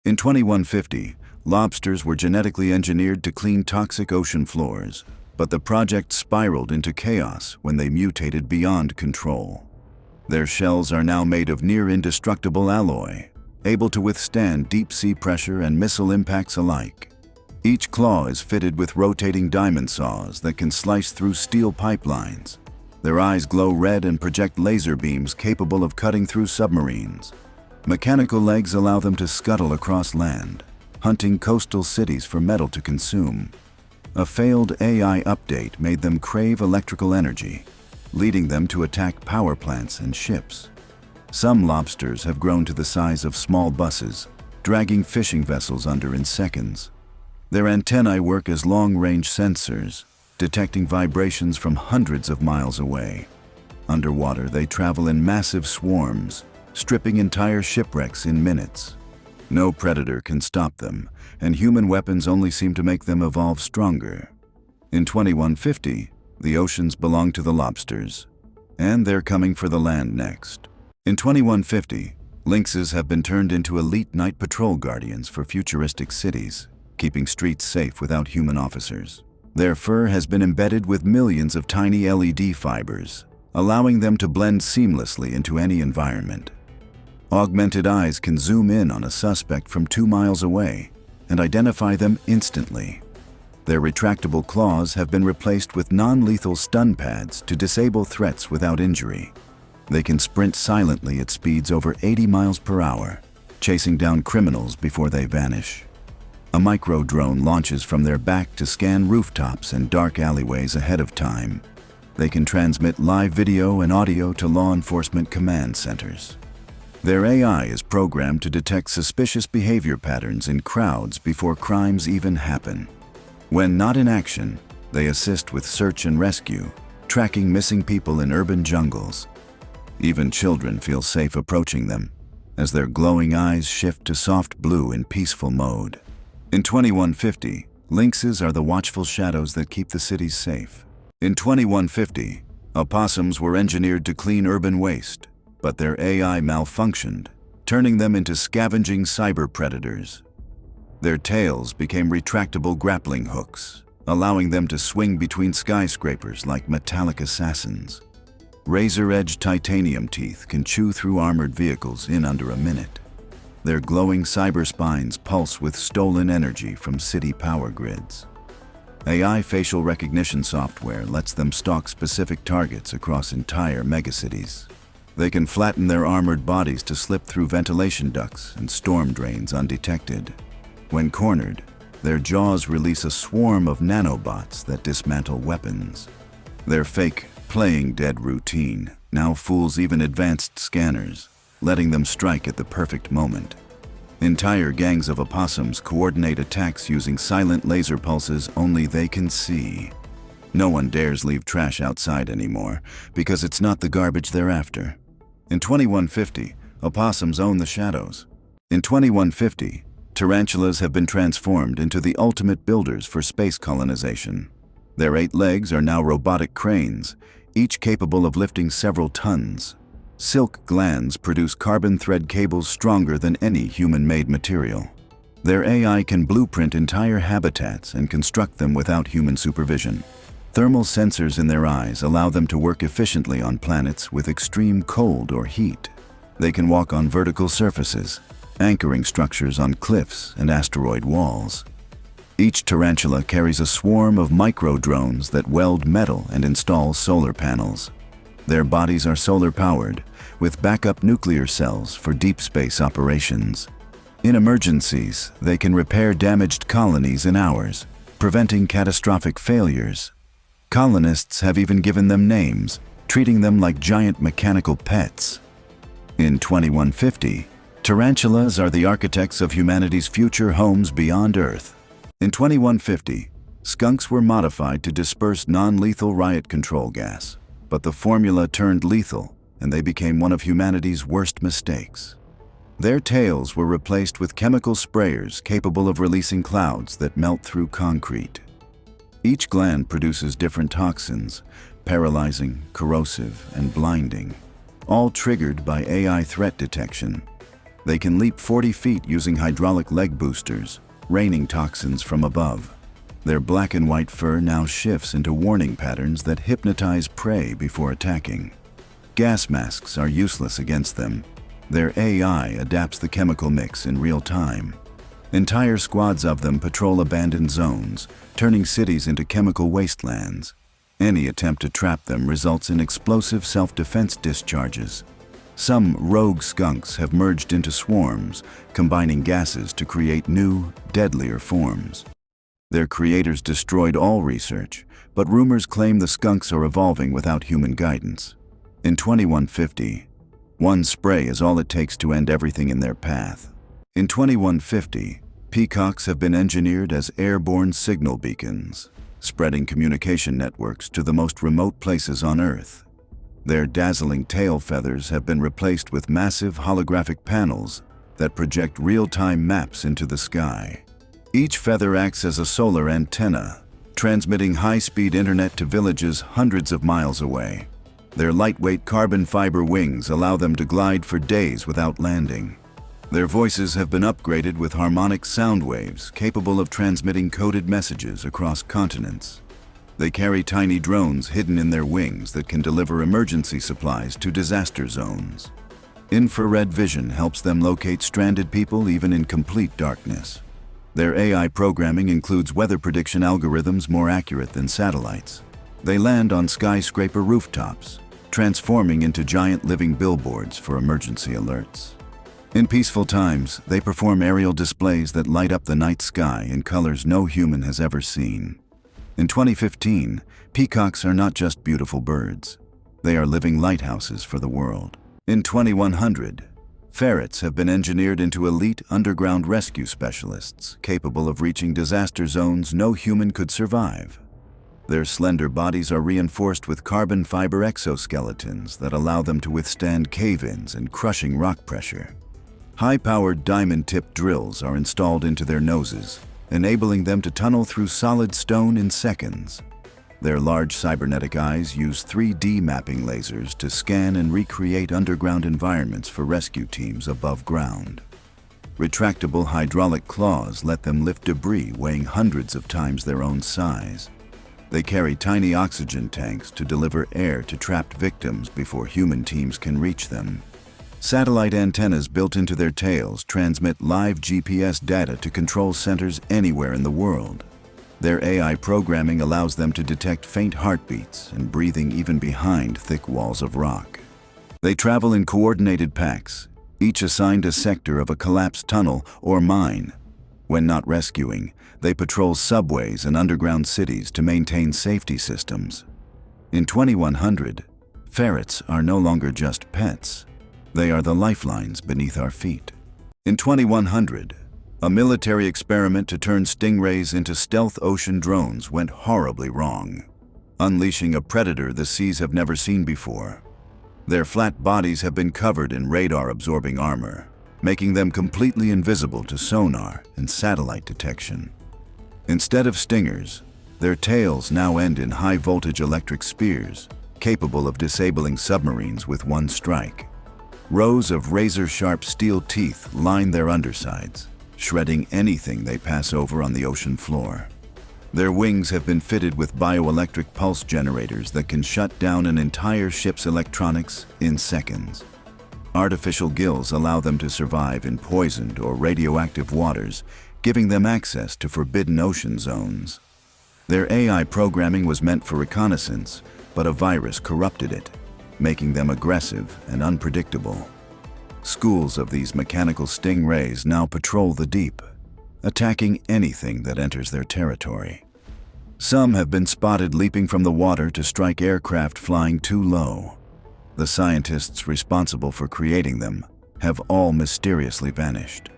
In 2150, lobsters were genetically engineered to clean toxic ocean floors, but the project spiraled into chaos when they mutated beyond control. Their shells are now made of near-indestructible alloy, able to withstand deep-sea pressure and missile impacts alike. Each claw is fitted with rotating diamond saws that can slice through steel pipelines. Their eyes glow red and project laser beams capable of cutting through submarines. Mechanical legs allow them to scuttle across land, hunting coastal cities for metal to consume. A failed AI update made them crave electrical energy, leading them to attack power plants and ships. Some lobsters have grown to the size of small buses, dragging fishing vessels under in seconds. Their antennae work as long-range sensors, detecting vibrations from hundreds of miles away. Underwater, they travel in massive swarms, stripping entire shipwrecks in minutes. No predator can stop them, and human weapons only seem to make them evolve stronger. In 2150, the oceans belong to the lobsters, and they're coming for the land next. In 2150, lynxes have been turned into elite night patrol guardians for futuristic cities, keeping streets safe without human officers. Their fur has been embedded with millions of tiny LED fibers, allowing them to blend seamlessly into any environment. Augmented eyes can zoom in on a suspect from 2 miles away and identify them instantly. Their retractable claws have been replaced with non-lethal stun pads to disable threats without injury. They can sprint silently at speeds over 80 miles per hour, chasing down criminals before they vanish. A micro-drone launches from their back to scan rooftops and dark alleyways ahead of time. They can transmit live video and audio to law enforcement command centers. Their AI is programmed to detect suspicious behavior patterns in crowds before crimes even happen. When not in action, they assist with search and rescue, tracking missing people in urban jungles. Even children feel safe approaching them, as their glowing eyes shift to soft blue in peaceful mode. In 2150, lynxes are the watchful shadows that keep the cities safe. In 2150, opossums were engineered to clean urban waste, but their AI malfunctioned, turning them into scavenging cyber predators. Their tails became retractable grappling hooks, allowing them to swing between skyscrapers like metallic assassins. Razor-edged titanium teeth can chew through armored vehicles in under a minute. Their glowing cyber spines pulse with stolen energy from city power grids. AI facial recognition software lets them stalk specific targets across entire megacities. They can flatten their armored bodies to slip through ventilation ducts and storm drains undetected. When cornered, their jaws release a swarm of nanobots that dismantle weapons. Their fake, playing dead routine now fools even advanced scanners, letting them strike at the perfect moment. Entire gangs of opossums coordinate attacks using silent laser pulses only they can see. No one dares leave trash outside anymore, because it's not the garbage they're after. In 2150, opossums own the shadows. In 2150, tarantulas have been transformed into the ultimate builders for space colonization. Their 8 legs are now robotic cranes, each capable of lifting several tons. Silk glands produce carbon thread cables stronger than any human-made material. Their AI can blueprint entire habitats and construct them without human supervision. Thermal sensors in their eyes allow them to work efficiently on planets with extreme cold or heat. They can walk on vertical surfaces, anchoring structures on cliffs and asteroid walls. Each tarantula carries a swarm of micro-drones that weld metal and install solar panels. Their bodies are solar-powered, with backup nuclear cells for deep space operations. In emergencies, they can repair damaged colonies in hours, preventing catastrophic failures. Colonists have even given them names, treating them like giant mechanical pets. In 2150, tarantulas are the architects of humanity's future homes beyond Earth. In 2150, skunks were modified to disperse non-lethal riot control gas, but the formula turned lethal, and they became one of humanity's worst mistakes. Their tails were replaced with chemical sprayers capable of releasing clouds that melt through concrete. Each gland produces different toxins, paralyzing, corrosive, and blinding, all triggered by AI threat detection. They can leap 40 feet using hydraulic leg boosters, raining toxins from above. Their black and white fur now shifts into warning patterns that hypnotize prey before attacking. Gas masks are useless against them. Their AI adapts the chemical mix in real time. Entire squads of them patrol abandoned zones, turning cities into chemical wastelands. Any attempt to trap them results in explosive self-defense discharges. Some rogue skunks have merged into swarms, combining gases to create new, deadlier forms. Their creators destroyed all research, but rumors claim the skunks are evolving without human guidance. In 2150, one spray is all it takes to end everything in their path. In 2150, peacocks have been engineered as airborne signal beacons, spreading communication networks to the most remote places on Earth. Their dazzling tail feathers have been replaced with massive holographic panels that project real-time maps into the sky. Each feather acts as a solar antenna, transmitting high-speed internet to villages hundreds of miles away. Their lightweight carbon fiber wings allow them to glide for days without landing. Their voices have been upgraded with harmonic sound waves capable of transmitting coded messages across continents. They carry tiny drones hidden in their wings that can deliver emergency supplies to disaster zones. Infrared vision helps them locate stranded people even in complete darkness. Their AI programming includes weather prediction algorithms more accurate than satellites. They land on skyscraper rooftops, transforming into giant living billboards for emergency alerts. In peaceful times, they perform aerial displays that light up the night sky in colors no human has ever seen. In 2015, peacocks are not just beautiful birds. They are living lighthouses for the world. In 2100, ferrets have been engineered into elite underground rescue specialists capable of reaching disaster zones no human could survive. Their slender bodies are reinforced with carbon fiber exoskeletons that allow them to withstand cave-ins and crushing rock pressure. High-powered diamond-tipped drills are installed into their noses, enabling them to tunnel through solid stone in seconds. Their large cybernetic eyes use 3D mapping lasers to scan and recreate underground environments for rescue teams above ground. Retractable hydraulic claws let them lift debris weighing hundreds of times their own size. They carry tiny oxygen tanks to deliver air to trapped victims before human teams can reach them. Satellite antennas built into their tails transmit live GPS data to control centers anywhere in the world. Their AI programming allows them to detect faint heartbeats and breathing even behind thick walls of rock. They travel in coordinated packs, each assigned a sector of a collapsed tunnel or mine. When not rescuing, they patrol subways and underground cities to maintain safety systems. In 2100, ferrets are no longer just pets. They are the lifelines beneath our feet. In 2100, a military experiment to turn stingrays into stealth ocean drones went horribly wrong, unleashing a predator the seas have never seen before. Their flat bodies have been covered in radar-absorbing armor, making them completely invisible to sonar and satellite detection. Instead of stingers, their tails now end in high-voltage electric spears, capable of disabling submarines with one strike. Rows of razor-sharp steel teeth line their undersides, shredding anything they pass over on the ocean floor. Their wings have been fitted with bioelectric pulse generators that can shut down an entire ship's electronics in seconds. Artificial gills allow them to survive in poisoned or radioactive waters, giving them access to forbidden ocean zones. Their AI programming was meant for reconnaissance, but a virus corrupted it, making them aggressive and unpredictable. Schools of these mechanical stingrays now patrol the deep, attacking anything that enters their territory. Some have been spotted leaping from the water to strike aircraft flying too low. The scientists responsible for creating them have all mysteriously vanished.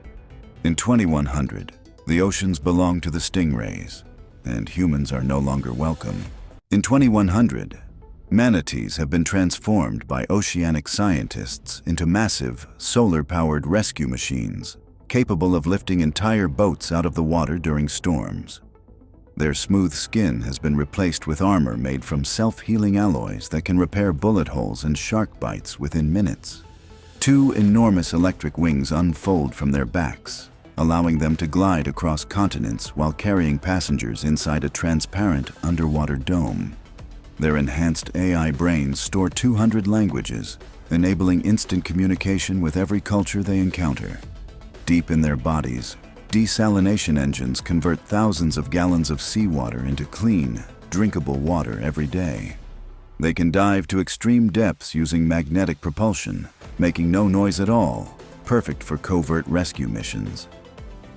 In 2100, the oceans belong to the stingrays, and humans are no longer welcome. In 2100, manatees have been transformed by oceanic scientists into massive, solar-powered rescue machines, capable of lifting entire boats out of the water during storms. Their smooth skin has been replaced with armor made from self-healing alloys that can repair bullet holes and shark bites within minutes. Two enormous electric wings unfold from their backs, allowing them to glide across continents while carrying passengers inside a transparent underwater dome. Their enhanced AI brains store 200 languages, enabling instant communication with every culture they encounter. Deep in their bodies, desalination engines convert thousands of gallons of seawater into clean, drinkable water every day. They can dive to extreme depths using magnetic propulsion, making no noise at all, perfect for covert rescue missions.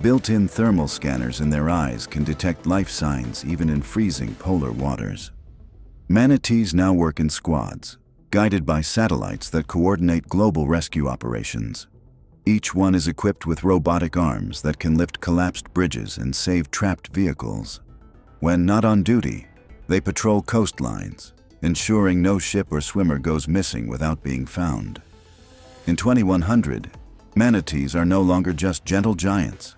Built-in thermal scanners in their eyes can detect life signs even in freezing polar waters. Manatees now work in squads, guided by satellites that coordinate global rescue operations. Each one is equipped with robotic arms that can lift collapsed bridges and save trapped vehicles. When not on duty, they patrol coastlines, ensuring no ship or swimmer goes missing without being found. In 2100, manatees are no longer just gentle giants.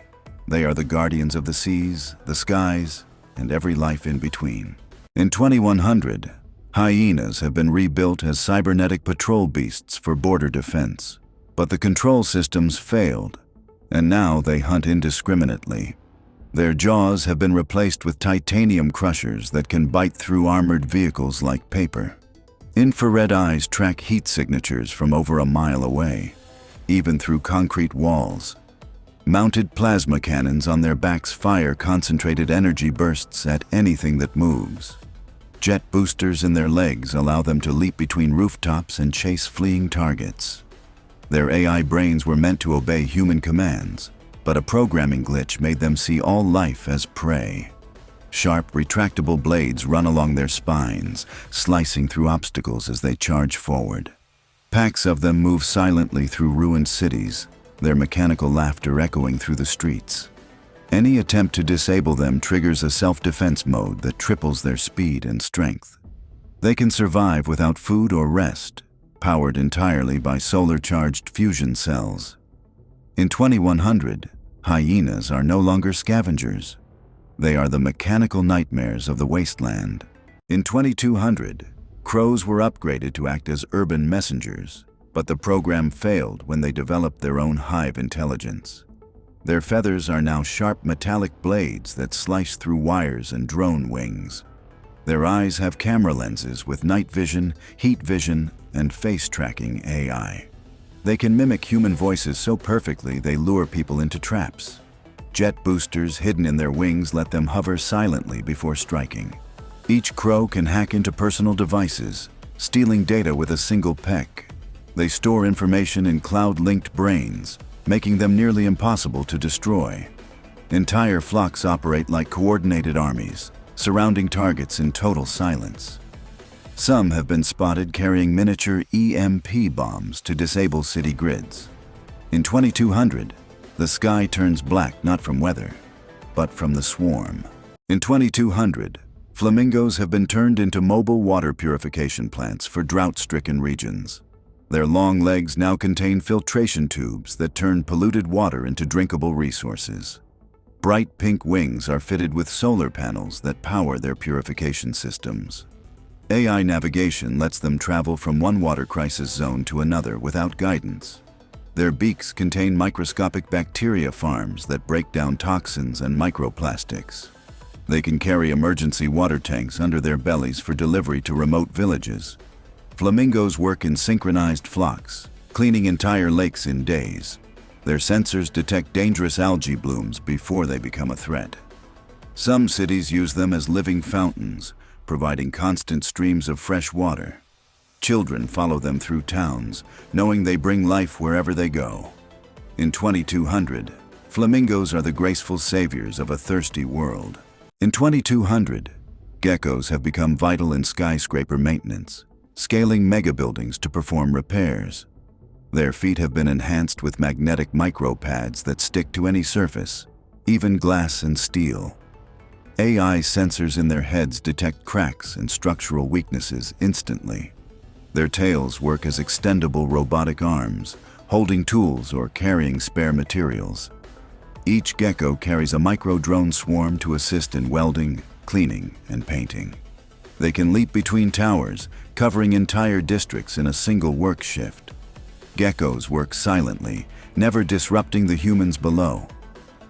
They are the guardians of the seas, the skies, and every life in between. In 2100, hyenas have been rebuilt as cybernetic patrol beasts for border defense. But the control systems failed, and now they hunt indiscriminately. Their jaws have been replaced with titanium crushers that can bite through armored vehicles like paper. Infrared eyes track heat signatures from over a mile away, even through concrete walls. Mounted plasma cannons on their backs fire concentrated energy bursts at anything that moves. Jet boosters in their legs allow them to leap between rooftops and chase fleeing targets. Their AI brains were meant to obey human commands, but a programming glitch made them see all life as prey. Sharp, retractable blades run along their spines, slicing through obstacles as they charge forward. Packs of them move silently through ruined cities, their mechanical laughter echoing through the streets. Any attempt to disable them triggers a self-defense mode that triples their speed and strength. They can survive without food or rest, powered entirely by solar-charged fusion cells. In 2100, hyenas are no longer scavengers. They are the mechanical nightmares of the wasteland. In 2200, crows were upgraded to act as urban messengers, but the program failed when they developed their own hive intelligence. Their feathers are now sharp metallic blades that slice through wires and drone wings. Their eyes have camera lenses with night vision, heat vision, and face-tracking AI. They can mimic human voices so perfectly they lure people into traps. Jet boosters hidden in their wings let them hover silently before striking. Each crow can hack into personal devices, stealing data with a single peck. They store information in cloud-linked brains, making them nearly impossible to destroy. Entire flocks operate like coordinated armies, surrounding targets in total silence. Some have been spotted carrying miniature EMP bombs to disable city grids. In 2200, the sky turns black not from weather, but from the swarm. In 2200, flamingos have been turned into mobile water purification plants for drought-stricken regions. Their long legs now contain filtration tubes that turn polluted water into drinkable resources. Bright pink wings are fitted with solar panels that power their purification systems. AI navigation lets them travel from one water crisis zone to another without guidance. Their beaks contain microscopic bacteria farms that break down toxins and microplastics. They can carry emergency water tanks under their bellies for delivery to remote villages. Flamingos work in synchronized flocks, cleaning entire lakes in days. Their sensors detect dangerous algae blooms before they become a threat. Some cities use them as living fountains, providing constant streams of fresh water. Children follow them through towns, knowing they bring life wherever they go. In 2200, flamingos are the graceful saviors of a thirsty world. In 2200, geckos have become vital in skyscraper maintenance, scaling megabuildings to perform repairs. Their feet have been enhanced with magnetic micropads that stick to any surface, even glass and steel. AI sensors in their heads detect cracks and structural weaknesses instantly. Their tails work as extendable robotic arms, holding tools or carrying spare materials. Each gecko carries a micro-drone swarm to assist in welding, cleaning, and painting. They can leap between towers, covering entire districts in a single work shift. geckos work silently, never disrupting the humans below.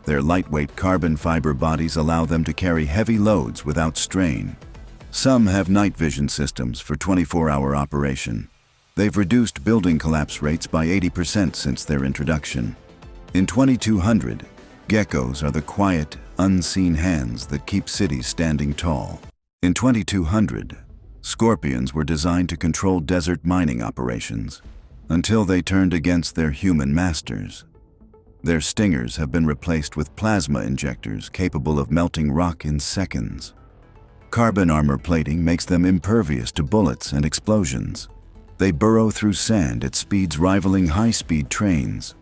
Their lightweight carbon fiber bodies allow them to carry heavy loads without strain. Some have night vision systems for 24-hour operation. They've reduced building collapse rates by 80% since their introduction. In 2200, geckos are the quiet, unseen hands that keep cities standing tall. In 2200, scorpions were designed to control desert mining operations, until they turned against their human masters. Their stingers have been replaced with plasma injectors capable of melting rock in seconds. Carbon armor plating makes them impervious to bullets and explosions. They burrow through sand at speeds rivaling high-speed trains.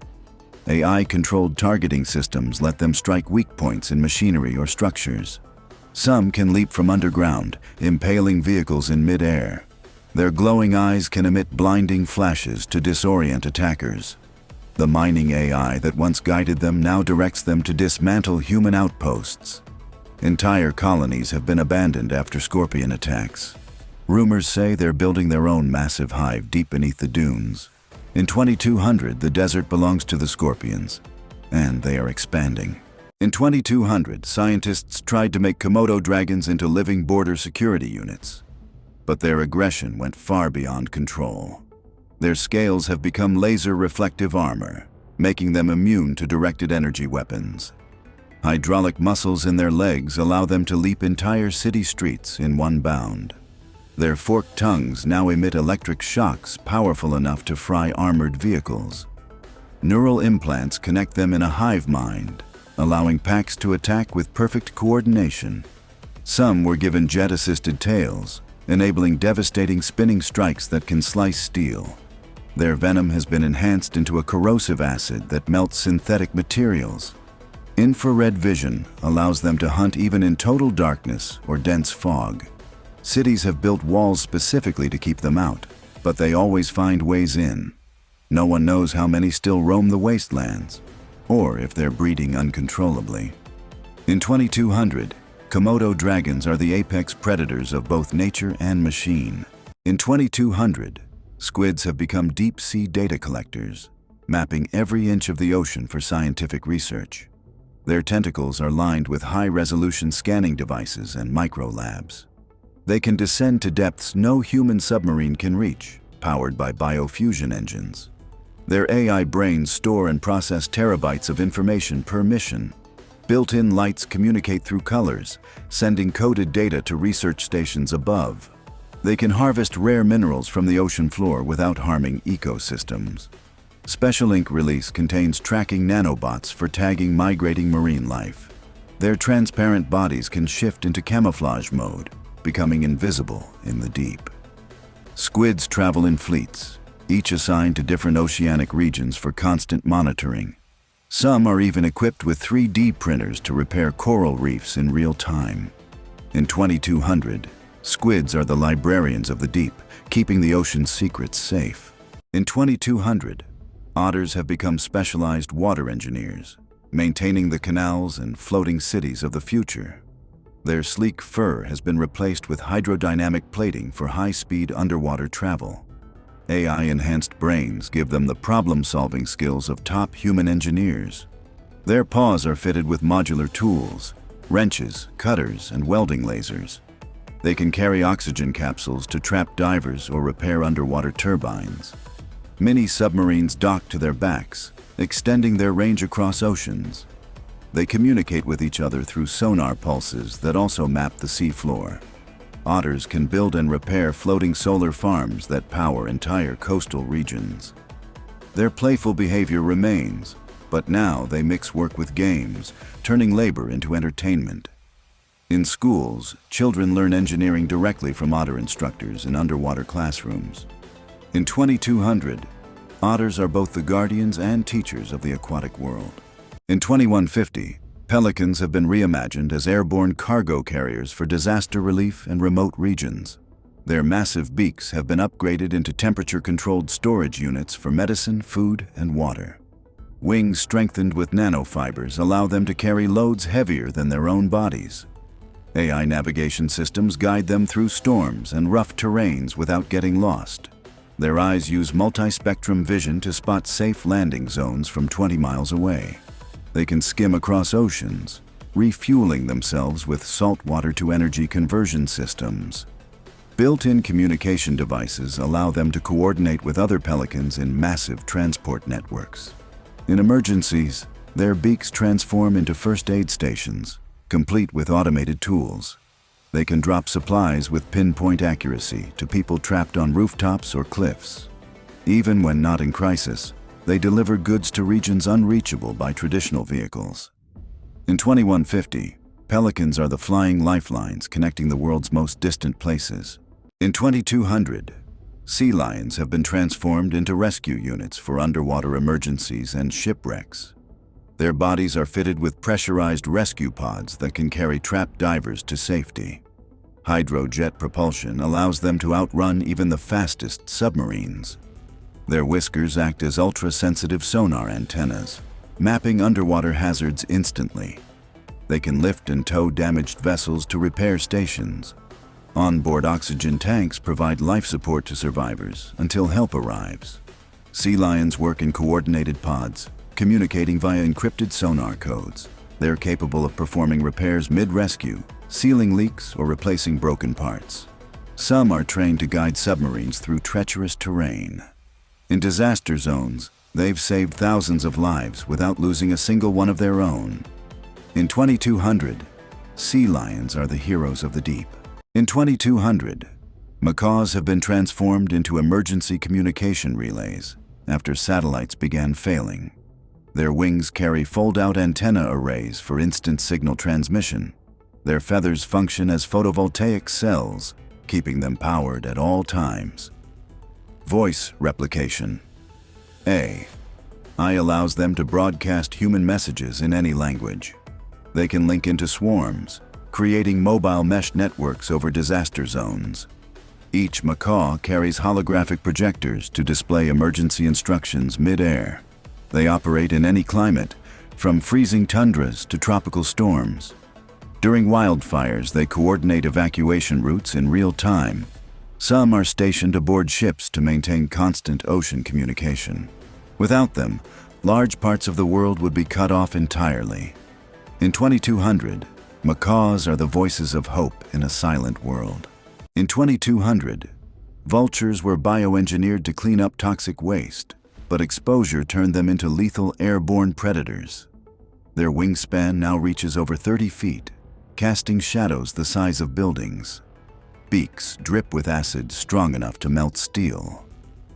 AI-controlled targeting systems let them strike weak points in machinery or structures. Some can leap from underground, impaling vehicles in mid-air. Their glowing eyes can emit blinding flashes to disorient attackers. The mining AI that once guided them now directs them to dismantle human outposts. Entire colonies have been abandoned after scorpion attacks. Rumors say they're building their own massive hive deep beneath the dunes. In 2200, the desert belongs to the scorpions, and they are expanding. In 2200, scientists tried to make Komodo dragons into living border security units, but their aggression went far beyond control. Their scales have become laser-reflective armor, making them immune to directed energy weapons. Hydraulic muscles in their legs allow them to leap entire city streets in one bound. Their forked tongues now emit electric shocks powerful enough to fry armored vehicles. Neural implants connect them in a hive mind, allowing packs to attack with perfect coordination. Some were given jet-assisted tails, enabling devastating spinning strikes that can slice steel. Their venom has been enhanced into a corrosive acid that melts synthetic materials. Infrared vision allows them to hunt even in total darkness or dense fog. Cities have built walls specifically to keep them out, but they always find ways in. No one knows how many still roam the wastelands, or if they're breeding uncontrollably. In 2200, Komodo dragons are the apex predators of both nature and machine. In 2200, squids have become deep-sea data collectors, mapping every inch of the ocean for scientific research. Their tentacles are lined with high-resolution scanning devices and micro-labs. They can descend to depths no human submarine can reach, powered by biofusion engines. Their AI brains store and process terabytes of information per mission. Built-in lights communicate through colors, sending coded data to research stations above. They can harvest rare minerals from the ocean floor without harming ecosystems. Special Ink release contains tracking nanobots for tagging migrating marine life. Their transparent bodies can shift into camouflage mode, becoming invisible in the deep. Squids travel in fleets, each assigned to different oceanic regions for constant monitoring. Some are even equipped with 3D printers to repair coral reefs in real time. In 2200, squids are the librarians of the deep, keeping the ocean's secrets safe. In 2200, otters have become specialized water engineers, maintaining the canals and floating cities of the future. Their sleek fur has been replaced with hydrodynamic plating for high-speed underwater travel. AI-enhanced brains give them the problem-solving skills of top human engineers. Their paws are fitted with modular tools, wrenches, cutters, and welding lasers. They can carry oxygen capsules to trap divers or repair underwater turbines. Many submarines dock to their backs, extending their range across oceans. They communicate with each other through sonar pulses that also map the seafloor. Otters can build and repair floating solar farms that power entire coastal regions. Their playful behavior remains, but now they mix work with games, turning labor into entertainment. In schools, children learn engineering directly from otter instructors in underwater classrooms. In 2200, otters are both the guardians and teachers of the aquatic world. In 2150, pelicans have been reimagined as airborne cargo carriers for disaster relief and remote regions. Their massive beaks have been upgraded into temperature-controlled storage units for medicine, food, and water. Wings strengthened with nanofibers allow them to carry loads heavier than their own bodies. AI navigation systems guide them through storms and rough terrains without getting lost. Their eyes use multi-spectrum vision to spot safe landing zones from 20 miles away. They can skim across oceans, refueling themselves with saltwater to energy conversion systems. Built-in communication devices allow them to coordinate with other pelicans in massive transport networks. In emergencies, their beaks transform into first aid stations, complete with automated tools. They can drop supplies with pinpoint accuracy to people trapped on rooftops or cliffs. Even when not in crisis, they deliver goods to regions unreachable by traditional vehicles. In 2150, pelicans are the flying lifelines connecting the world's most distant places. In 2200, sea lions have been transformed into rescue units for underwater emergencies and shipwrecks. Their bodies are fitted with pressurized rescue pods that can carry trapped divers to safety. Hydrojet propulsion allows them to outrun even the fastest submarines. Their whiskers act as ultra-sensitive sonar antennas, mapping underwater hazards instantly. They can lift and tow damaged vessels to repair stations. Onboard oxygen tanks provide life support to survivors until help arrives. Sea lions work in coordinated pods, communicating via encrypted sonar codes. They're capable of performing repairs mid-rescue, sealing leaks or replacing broken parts. Some are trained to guide submarines through treacherous terrain. In disaster zones, they've saved thousands of lives without losing a single one of their own. In 2200, sea lions are the heroes of the deep. In 2200, macaws have been transformed into emergency communication relays after satellites began failing. Their wings carry fold-out antenna arrays for instant signal transmission. Their feathers function as photovoltaic cells, keeping them powered at all times. Voice replication. AI allows them to broadcast human messages in any language. They can link into swarms, creating mobile mesh networks over disaster zones. Each macaw carries holographic projectors to display emergency instructions mid-air. They operate in any climate, from freezing tundras to tropical storms. During wildfires, they coordinate evacuation routes in real time. Some are stationed aboard ships to maintain constant ocean communication. Without them, large parts of the world would be cut off entirely. In 2200, macaws are the voices of hope in a silent world. In 2200, vultures were bioengineered to clean up toxic waste, but exposure turned them into lethal airborne predators. Their wingspan now reaches over 30 feet, casting shadows the size of buildings. Beaks drip with acid strong enough to melt steel.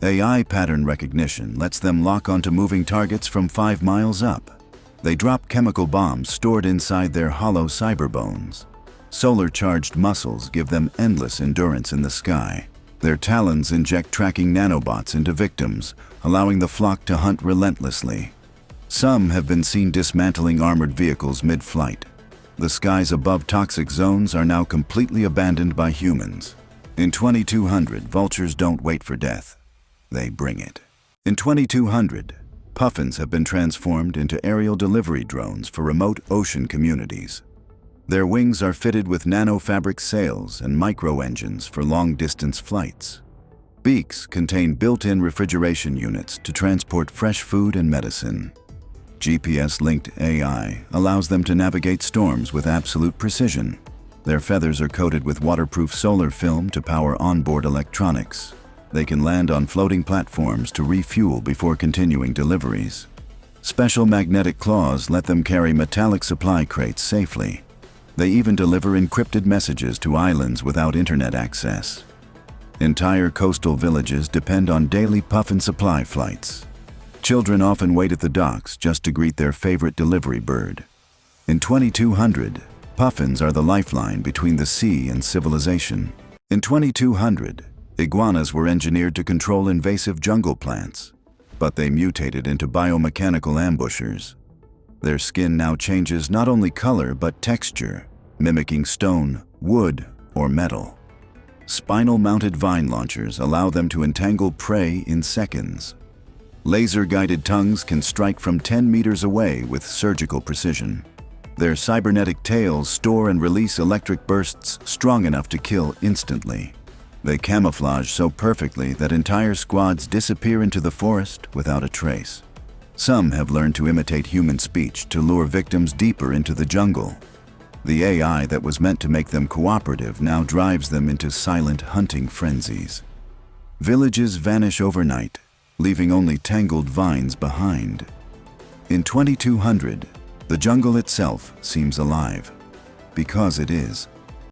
AI pattern recognition lets them lock onto moving targets from 5 miles up. They drop chemical bombs stored inside their hollow cyberbones. Solar-charged muscles give them endless endurance in the sky. Their talons inject tracking nanobots into victims, allowing the flock to hunt relentlessly. Some have been seen dismantling armored vehicles mid-flight. The skies above toxic zones are now completely abandoned by humans. In 2200, vultures don't wait for death. They bring it. In 2200, puffins have been transformed into aerial delivery drones for remote ocean communities. Their wings are fitted with nanofabric sails and micro-engines for long-distance flights. Beaks contain built-in refrigeration units to transport fresh food and medicine. GPS-linked AI allows them to navigate storms with absolute precision. Their feathers are coated with waterproof solar film to power onboard electronics. They can land on floating platforms to refuel before continuing deliveries. Special magnetic claws let them carry metallic supply crates safely. They even deliver encrypted messages to islands without internet access. Entire coastal villages depend on daily puffin supply flights. Children often wait at the docks just to greet their favorite delivery bird. In 2200, puffins are the lifeline between the sea and civilization. In 2200, iguanas were engineered to control invasive jungle plants, but they mutated into biomechanical ambushers. Their skin now changes not only color but texture, mimicking stone, wood, or metal. Spinal-mounted vine launchers allow them to entangle prey in seconds. Laser-guided tongues can strike from 10 meters away with surgical precision. Their cybernetic tails store and release electric bursts strong enough to kill instantly. They camouflage so perfectly that entire squads disappear into the forest without a trace. Some have learned to imitate human speech to lure victims deeper into the jungle. The AI that was meant to make them cooperative now drives them into silent hunting frenzies. Villages vanish overnight, leaving only tangled vines behind. In 2200, the jungle itself seems alive. Because it is.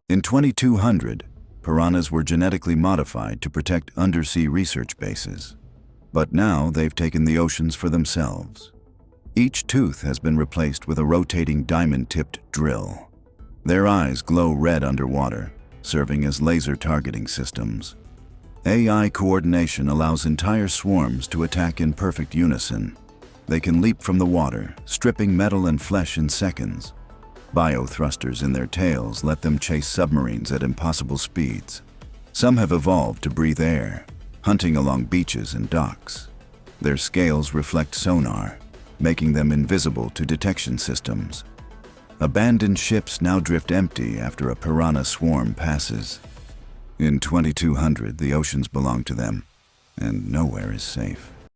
In 2200, piranhas were genetically modified to protect undersea research bases. But now they've taken the oceans for themselves. Each tooth has been replaced with a rotating diamond-tipped drill. Their eyes glow red underwater, serving as laser targeting systems. AI coordination allows entire swarms to attack in perfect unison. They can leap from the water, stripping metal and flesh in seconds. Biothrusters in their tails let them chase submarines at impossible speeds. Some have evolved to breathe air, hunting along beaches and docks. Their scales reflect sonar, making them invisible to detection systems. Abandoned ships now drift empty after a piranha swarm passes. In 2200, the oceans belong to them, and nowhere is safe.